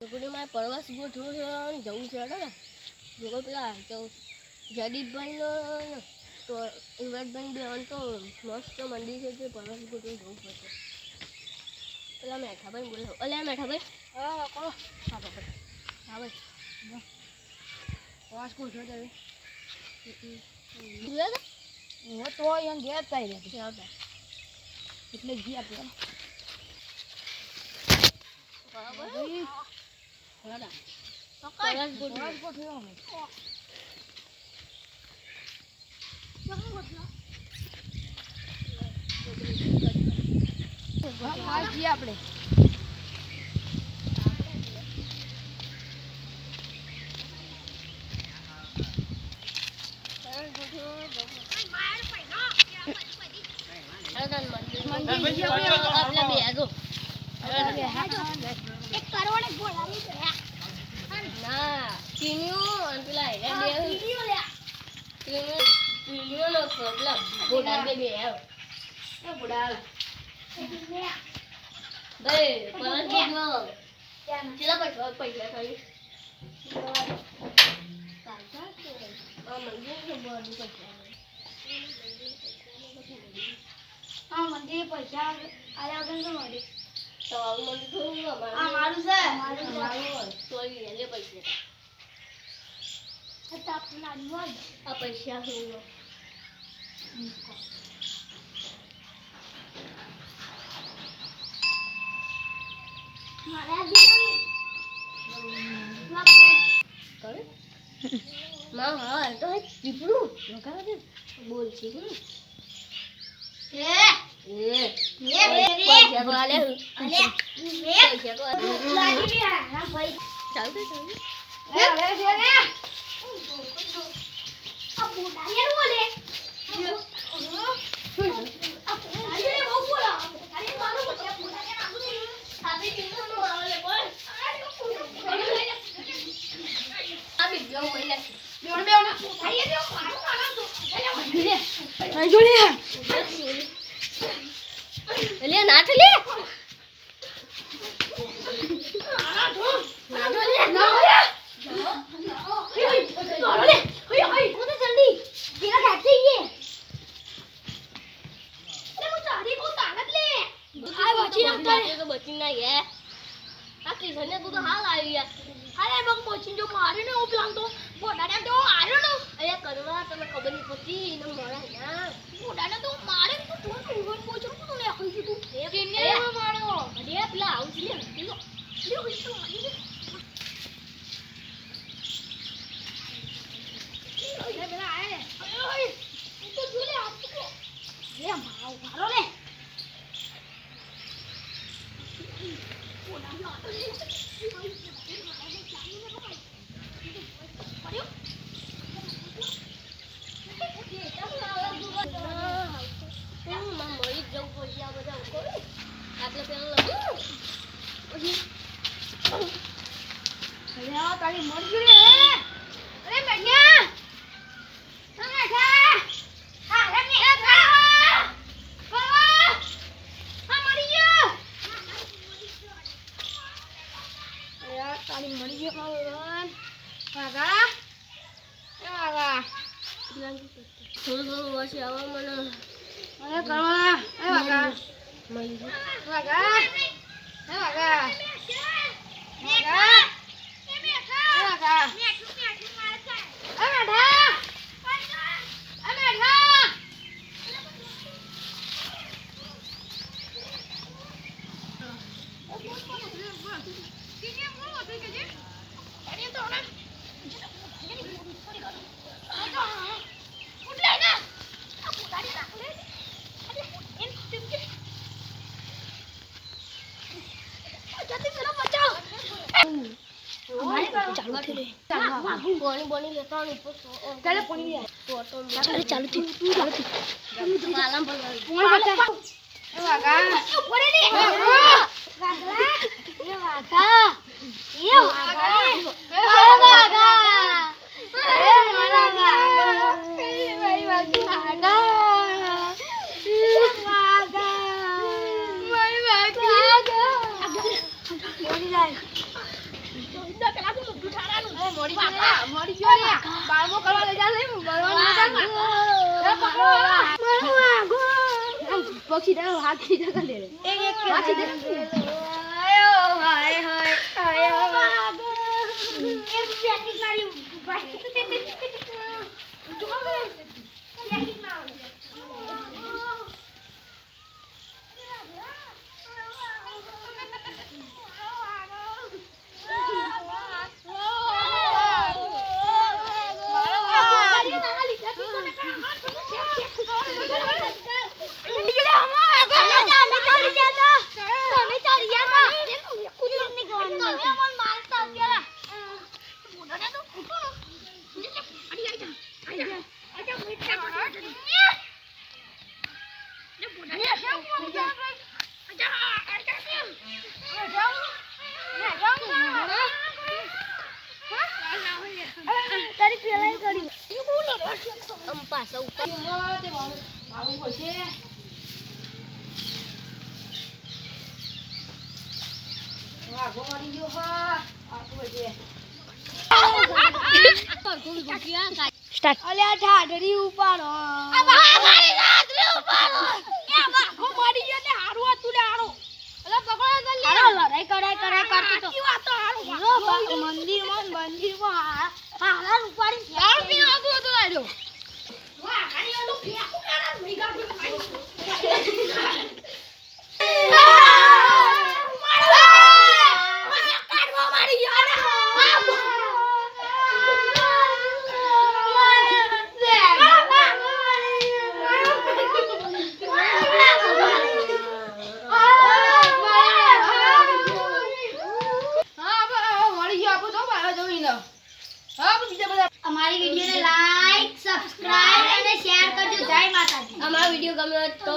છોકરીમાં પ્રવાસ ગોઠવવાનું જવું છે ને જોકો પેલા તો જયદીપભાઈનો તો યુવરાજભાઈ બેન તો મસ્ત મંદિર છે તે પ્રવાસ ગોઠવી જવું પડશે. પેલા મેઠાભાઈ બોલો અલ્યા મેઠાભાઈ હા કોણ હા બાપા હા ભાઈ પ્રવાસ ગોઠવો તમે જોયા હું તો અહીંયા ગયા હતા એટલે જી આપણે બરાબર પ્રવાસ ગોઠવ્યો અમે આપણે મંદિર પૈસા આયા વગર તો મળે તો મંદિર થોડું આ મારું છે તો લે પૈસા આ પૈસા હું હા તો દીપડું બોલ છે ઉડા પેલા તો ઉઠાડાનું મરી ગયો રે બાળમો કરવા લઈ જા લે પક્ષી દે હાથ થી જગા લે એક હાથ દે આયો હાય હાય આયો એક પેટી મારી ભાઈ પાછા ઉપર સ્ટાર્ટ અલ્યા ઠાડરી ઉપાડો આ મારી ઠાડરી ઉપાડો એ બાખો મરી ગયો ને હારું હતું ને હારું અલા પકડો જલ્દી હારો લડાઈ કરતી તો વાત હારું મંદિરમાં હારા ઉપાડી યાર પી આગો તો આજો વાહ ખાલી ઓલો ફેકું કારા ભીગા हमारी वीडियो ने लाइक सब्सक्राइब और शेयर कर दो। जय माता दी। हमारा वीडियो गम्યો તો